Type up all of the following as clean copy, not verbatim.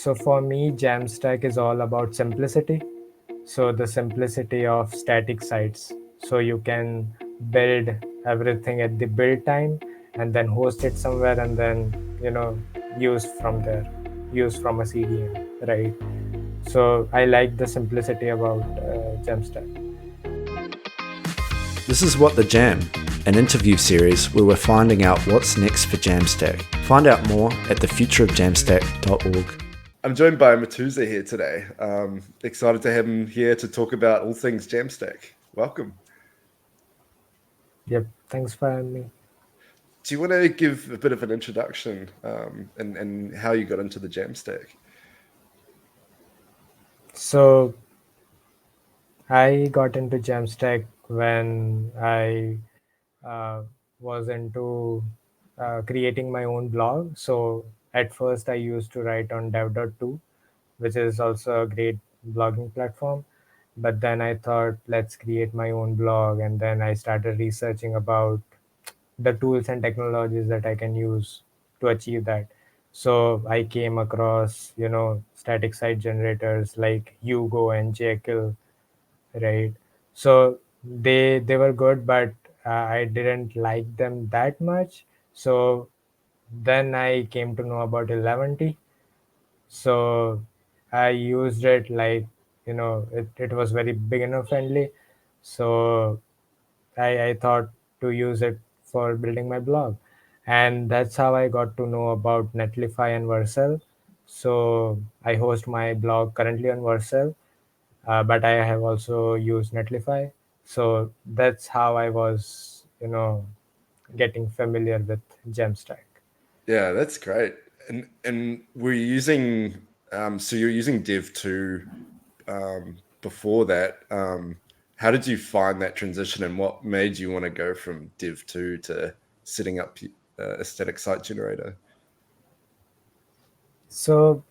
So for me, Jamstack is all about simplicity. So the simplicity of static sites. So you can build everything at the build time and then host it somewhere and then, use from there, use from a CDN, right? So I like the simplicity about Jamstack. This is What the Jam, an interview series where we're finding out what's next for Jamstack. Find out more at thefutureofjamstack.org. I'm joined by Murtuzaali here today. Excited to have him here to talk about all things Jamstack. Welcome. Yep, thanks for having me. Do you want to give a bit of an introduction and how you got into the Jamstack? So I got into Jamstack when I was into creating my own blog. So at first, I used to write on dev.to, which is also a great blogging platform. But then I thought, let's create my own blog. And then I started researching about the tools and technologies that I can use to achieve that. So I came across, static site generators like Hugo and Jekyll, right? So they were good, but I didn't like them that much. So then I came to know about 11T. So I used it like, it was very beginner friendly. So I thought to use it for building my blog. And that's how I got to know about Netlify and Vercel. So I host my blog currently on Vercel, but I have also used Netlify. So that's how I was, getting familiar with Jamstack. Yeah, that's great. And we're using so you're using Div 2 before that. How did you find that transition and what made you want to go from Div 2 to setting up a static site generator? So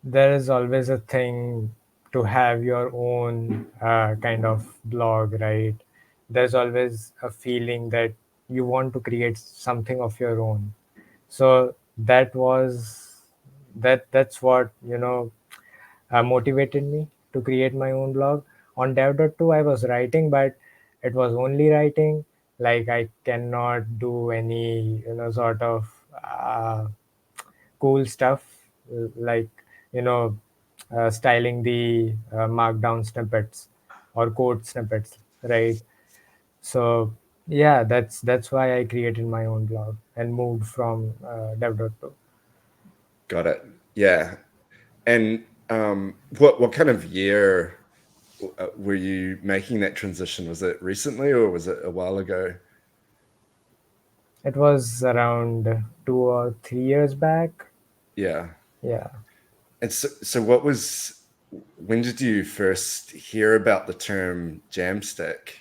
there is always a thing to have your own kind of blog, right? There's always a feeling that you want to create something of your own. So that's what motivated me to create my own blog. On dev.to I was writing, but it was only writing. Like I cannot do any sort of cool stuff, like you know styling the markdown snippets or code snippets, right? So yeah, that's why I created my own blog and moved from dev.to. Got it. Yeah. And what kind of year were you making that transition? Was it recently or was it a while ago? It was around 2 or 3 years back. Yeah. Yeah, And so when did you first hear about the term Jamstack?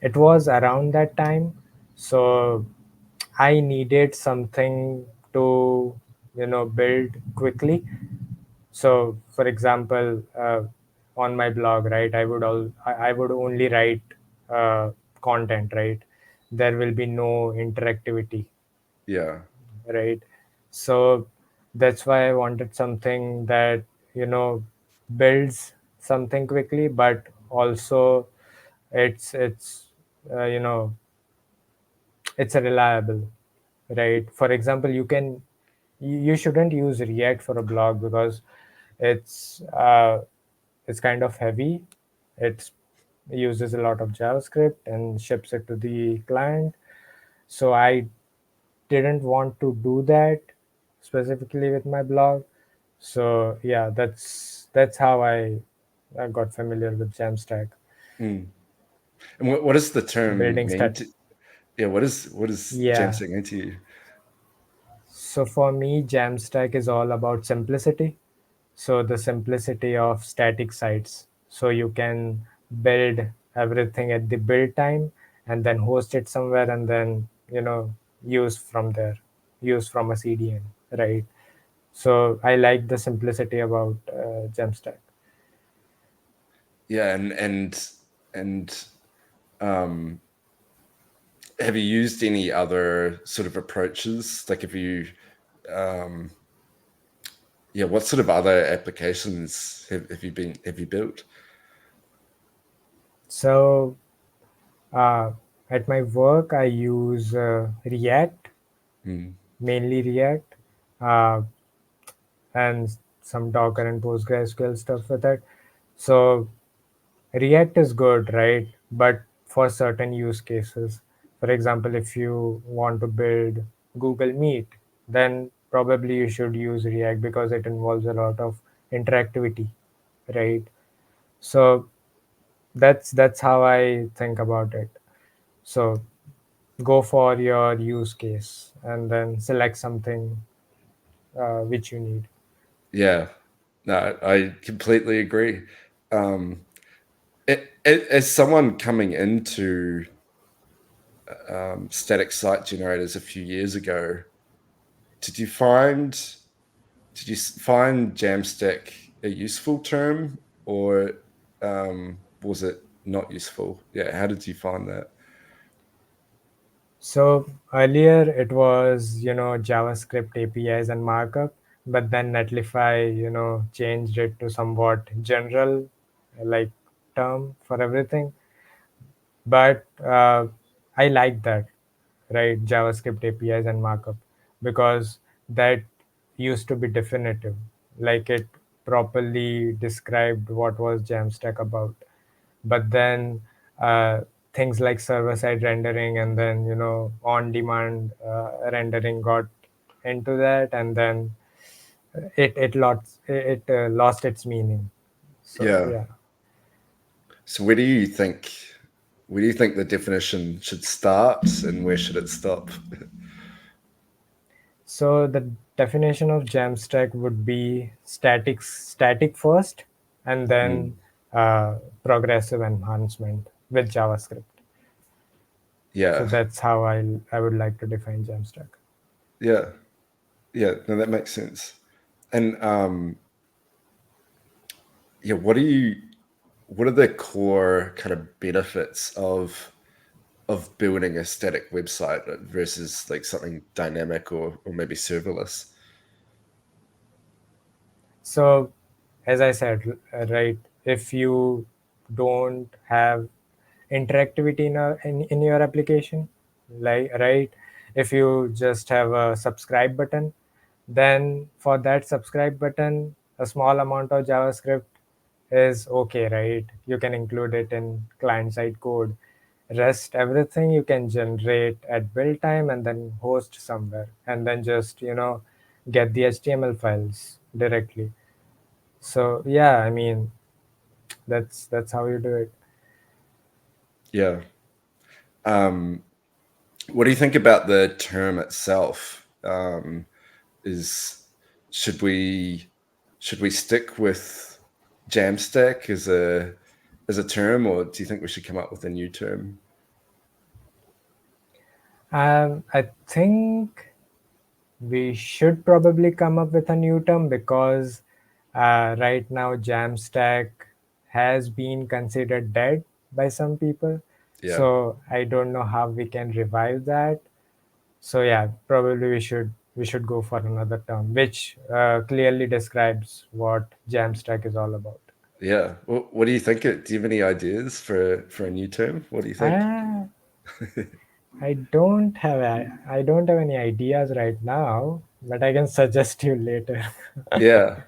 it was around that time. So I needed something to build quickly. So for example, on my blog, right, I would only write uh, content, right? There will be no interactivity, Yeah. right? So that's why I wanted something that you know builds something quickly, but also it's uh, you know it's a reliable, right? For example, you shouldn't use React for a blog because it's uh, it's kind of heavy. It uses a lot of JavaScript and ships it to the client. So I didn't want to do that specifically with my blog. So yeah, that's how I got familiar with Jamstack. Mm. And what does the term Building mean stat. to, yeah, what does Yeah. Jamstack mean to you? So for me, Jamstack is all about simplicity. So the simplicity of static sites. So you can build everything at the build time and then host it somewhere and then use from there, use from a CDN, right? So I like the simplicity about Jamstack. Yeah, and um have you used any other sort of approaches? Like have you um yeah, what sort of other applications have you built? So uh, at my work, I use React, Mm, mainly React, uh, and some Docker and PostgreSQL stuff with it. So React is good, right? But for certain use cases, for example, if you want to build Google Meet, then probably you should use React because it involves a lot of interactivity, right? So that's how I think about it. So go for your use case and then select something which you need. yeah, no, I completely agree. Um, as someone coming into static site generators a few years ago, did you find find Jamstack a useful term, or was it not useful? Yeah, how did you find that? So earlier it was, JavaScript APIs and markup, but then Netlify, changed it to somewhat general, like term for everything. But I like that, right? JavaScript APIs and markup, because that used to be definitive, like it properly described what was Jamstack about. But then uh, things like server-side rendering and then on-demand rendering got into that, and then it lost its meaning. So Yeah. yeah. So where do you think the definition should start and where should it stop? So the definition of Jamstack would be static first, and then Mm, progressive enhancement with JavaScript. So yeah. that's how I would like to define Jamstack. Yeah. Yeah. No, that makes sense. And yeah, what are the core kind of benefits of building a static website versus like something dynamic or maybe serverless? So, as I said, right, if you don't have interactivity in your application, like, right, if you just have a subscribe button, then for that subscribe button, a small amount of JavaScript is okay, right? You can include it in client side code. Rest everything you can generate at build time and then host somewhere, and then just get the HTML files directly. So yeah, I mean, that's how you do it. Yeah. Um, what do you think about the term itself? Is should we should we stick with Jamstack as a term, or do you think we should come up with a new term? I think we should probably come up with a new term, because right now Jamstack has been considered dead by some people. Yeah, So I don't know how we can revive that. So yeah, probably we should go for another term, which clearly describes what Jamstack is all about. yeah. What do you think? Do you have any ideas for a new term? What do you think? Ah, I don't have any ideas right now, but I can suggest you later. Yeah,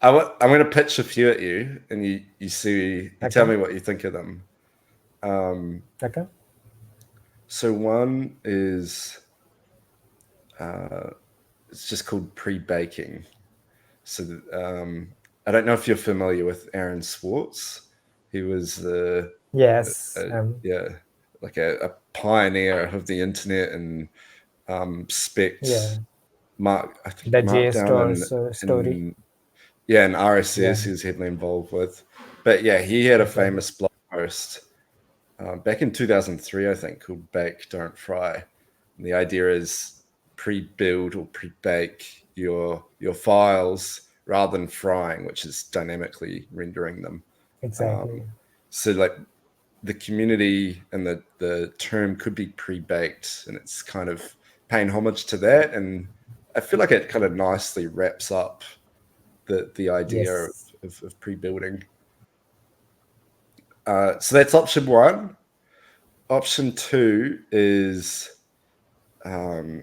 I'm going to pitch a few at you, and you tell Okay. me what you think of them. Um, Okay. so one is uh, it's just called pre-baking. So I don't know if you're familiar with Aaron Swartz. He was Yes. yeah, like a pioneer of the internet and Yeah. spec I think The Markdown JSTOR story. and yeah, and Yeah. RSS he was heavily involved with. But yeah, he had a Exactly. famous blog post back in 2003, I think, called "Bake Don't Fry." And the idea is pre-build or pre-bake your files rather than frying, which is dynamically rendering them. Exactly. Um, so like the community and the term could be pre-baked, and it's kind of paying homage to that. And I feel like it kind of nicely wraps up the idea Yes. of pre-building. So that's option one. Option two is um,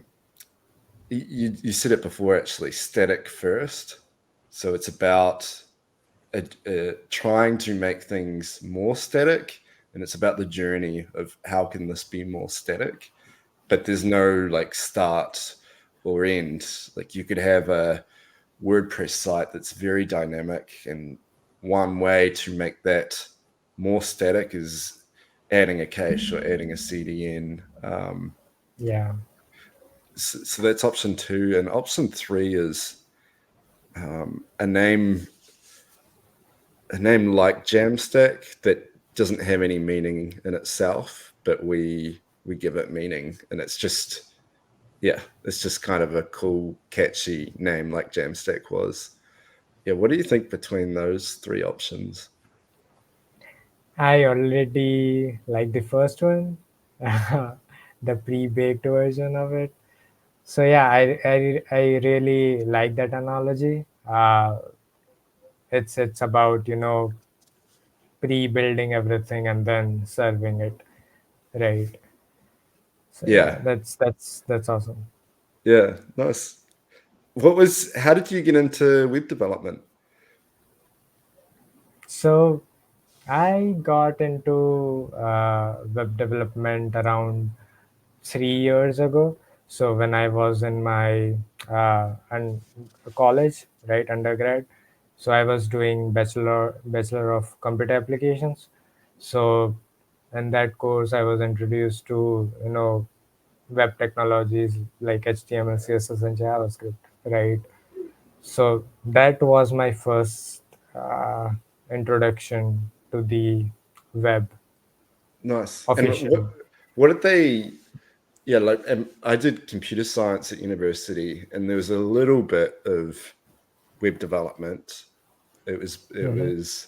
you said it before, actually, static first. So it's about trying to make things more static, and it's about the journey of how can this be more static, but there's no like start or end. Like you could have a WordPress site that's very dynamic, and one way to make that more static is adding a cache or adding a CDN. Yeah. So that's option two, and option three is a name like Jamstack that doesn't have any meaning in itself, but we give it meaning, and it's just yeah, it's just kind of a cool, catchy name like Jamstack was. Yeah, what do you think between those three options? I already like the first one, the pre-baked version of it. So yeah, I really like that analogy. It's about pre-building everything and then serving it, right? So yeah, Yeah, that's awesome. yeah, nice. How did you get into web development? So I got into web development around 3 years ago. So when I was in my college, right, undergrad, so I was doing bachelor of computer applications. So in that course, I was introduced to web technologies like HTML, CSS, and JavaScript, right? So that was my first uh, introduction to the web Nice. And officially. what did they? Yeah, like I did computer science at university, and there was a little bit of web development. It Mhm. was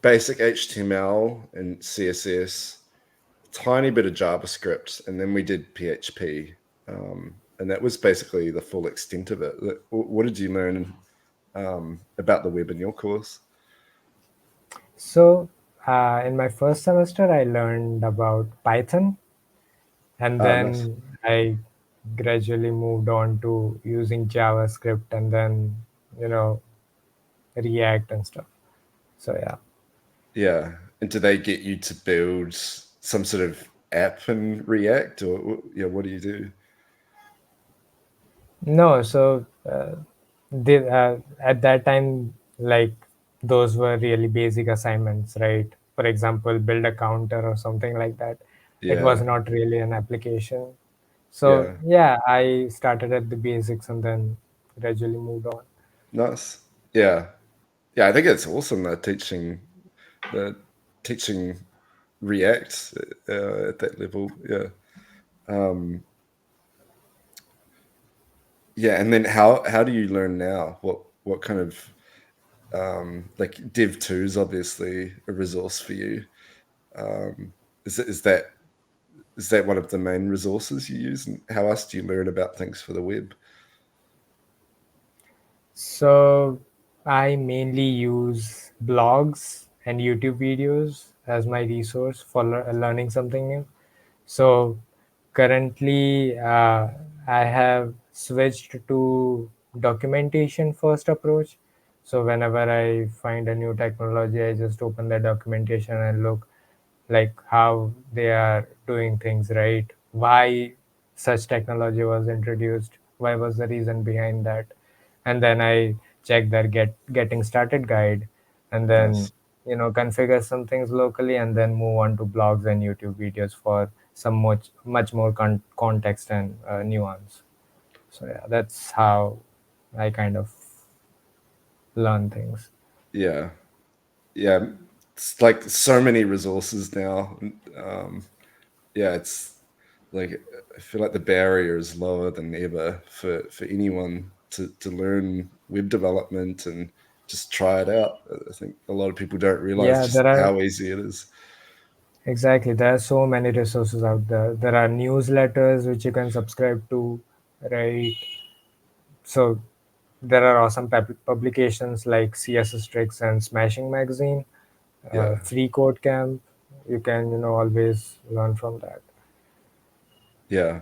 basic HTML and CSS, tiny bit of JavaScript, and then we did PHP, and that was basically the full extent of it. What did you learn about the web in your course? So, in my first semester, I learned about Python, and Nice. then I gradually moved on to using JavaScript and then, you know, React and stuff. So, yeah. Yeah. And do they get you to build some sort of app in React, or yeah, what do you do? No, so at that time, like those were really basic assignments, right? For example, build a counter or something like that. It Yeah. was not really an application. So Yeah. yeah, I started at the basics and then gradually moved on. Nice. Yeah. Yeah. I think it's awesome that the teaching React at that level. Yeah. Um, yeah. And then how do you learn now? What kind of like Dev 2 is obviously a resource for you. Um, is that one of the main resources you use? And how else do you learn about things for the web? So I mainly use blogs and YouTube videos as my resource for learning something new. So currently, I have switched to documentation first approach. So whenever I find a new technology, I just open the documentation and look like how they are doing things right, why such technology was introduced, why was the reason behind that, and then I check their getting started guide, and then Nice. configure some things locally, and then move on to blogs and YouTube videos for some much more context and nuance. So yeah, that's how I kind of learn things. Yeah. Yeah. It's like so many resources now. Yeah, it's like I feel like the barrier is lower than ever for anyone to learn web development and just try it out. I think a lot of people don't realize Yeah, just there are. how easy it is. Exactly. There are so many resources out there. There are newsletters which you can subscribe to, right? So there are awesome publications like CSS Tricks and Smashing Magazine, Yeah. Free Code Camp. You can always learn from that. Yeah.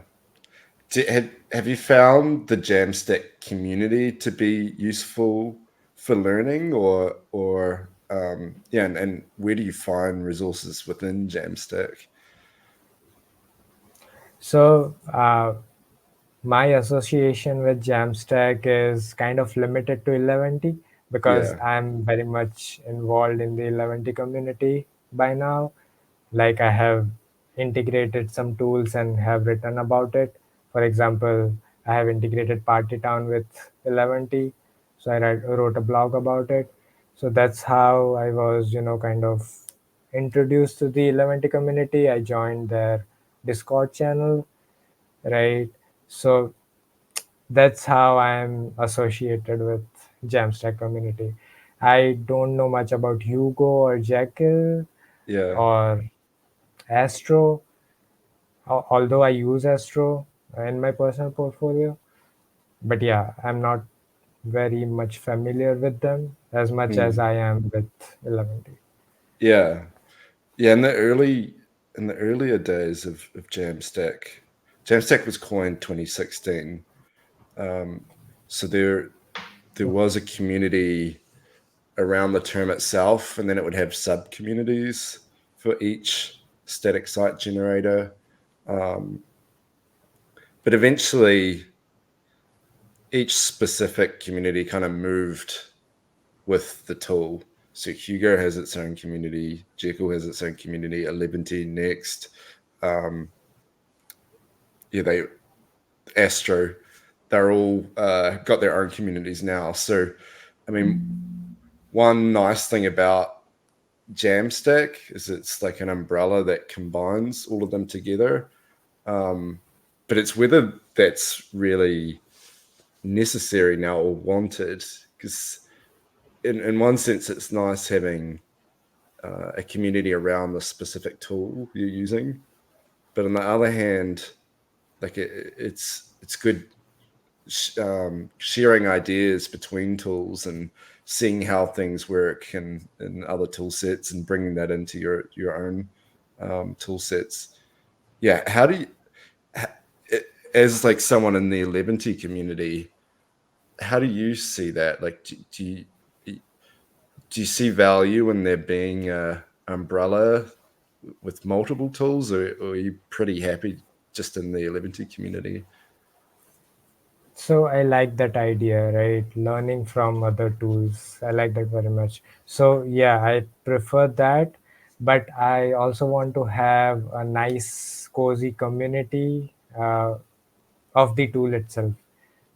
Have you found the Jamstack community to be useful for learning, or yeah, and where do you find resources within Jamstack? So my association with Jamstack is kind of limited to 11T because Yeah, I'm very much involved in the 11T community by now. Like I have integrated some tools and have written about it. For example, I have integrated Party Town with 11T, so wrote a blog about it. So that's how I was, kind of introduced to the 11T community. I joined their Discord channel, right? So that's how I'm associated with Jamstack community. I don't know much about Hugo or Jekyll yeah, or Astro, although I use Astro in my personal portfolio. But yeah, I'm not very much familiar with them as much as mm, I am with 11T. yeah, yeah. In the earlier days of Jamstack, Jamstack was coined 2016. Um, so there was a community around the term itself, and then it would have sub communities for each static site generator. Um, but eventually, each specific community kind of moved with the tool. So Hugo has its own community, Jekyll has its own community, 11T next. Um, yeah, they Astro, they're all got their own communities now. So, I mean, one nice thing about Jamstack is it's like an umbrella that combines all of them together. Um, but it's whether that's really necessary now or wanted, because in one sense it's nice having a community around the specific tool you're using, but on the other hand, like it's good sharing ideas between tools and seeing how things work in other tool sets and bringing that into your own tool sets. Yeah, how do you as like someone in the 11T community, how do you see that? Like, do you see value in there being a umbrella with multiple tools, or are you pretty happy just in the 11T community? So I like that idea, right? Learning from other tools. I like that very much. So yeah, I prefer that, but I also want to have a nice, cozy community of the tool itself.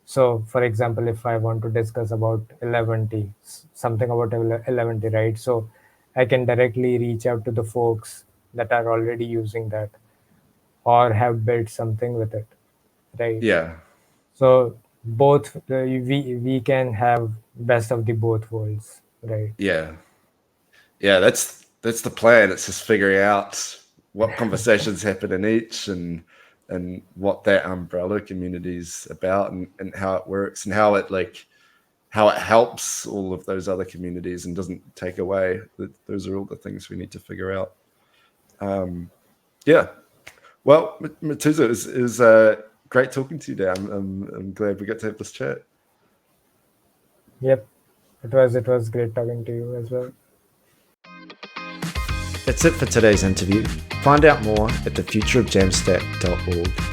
So, for example, if I want to discuss about 11T, something about 11T, right? So I can directly reach out to the folks that are already using that or have built something with it, right? Yeah, So both we can have best of the both worlds, right? yeah, yeah. That's the plan. It's just figuring out what conversations happen in each, and what that umbrella community is about, and how it works, and how it how it helps all of those other communities and doesn't take away. Those are all the things we need to figure out. Um, yeah. Well, Matuza, is great talking to you today. I'm glad we got to have this chat. Yep, it was great talking to you as well. That's it for today's interview. Find out more at thefutureofjamstack.org.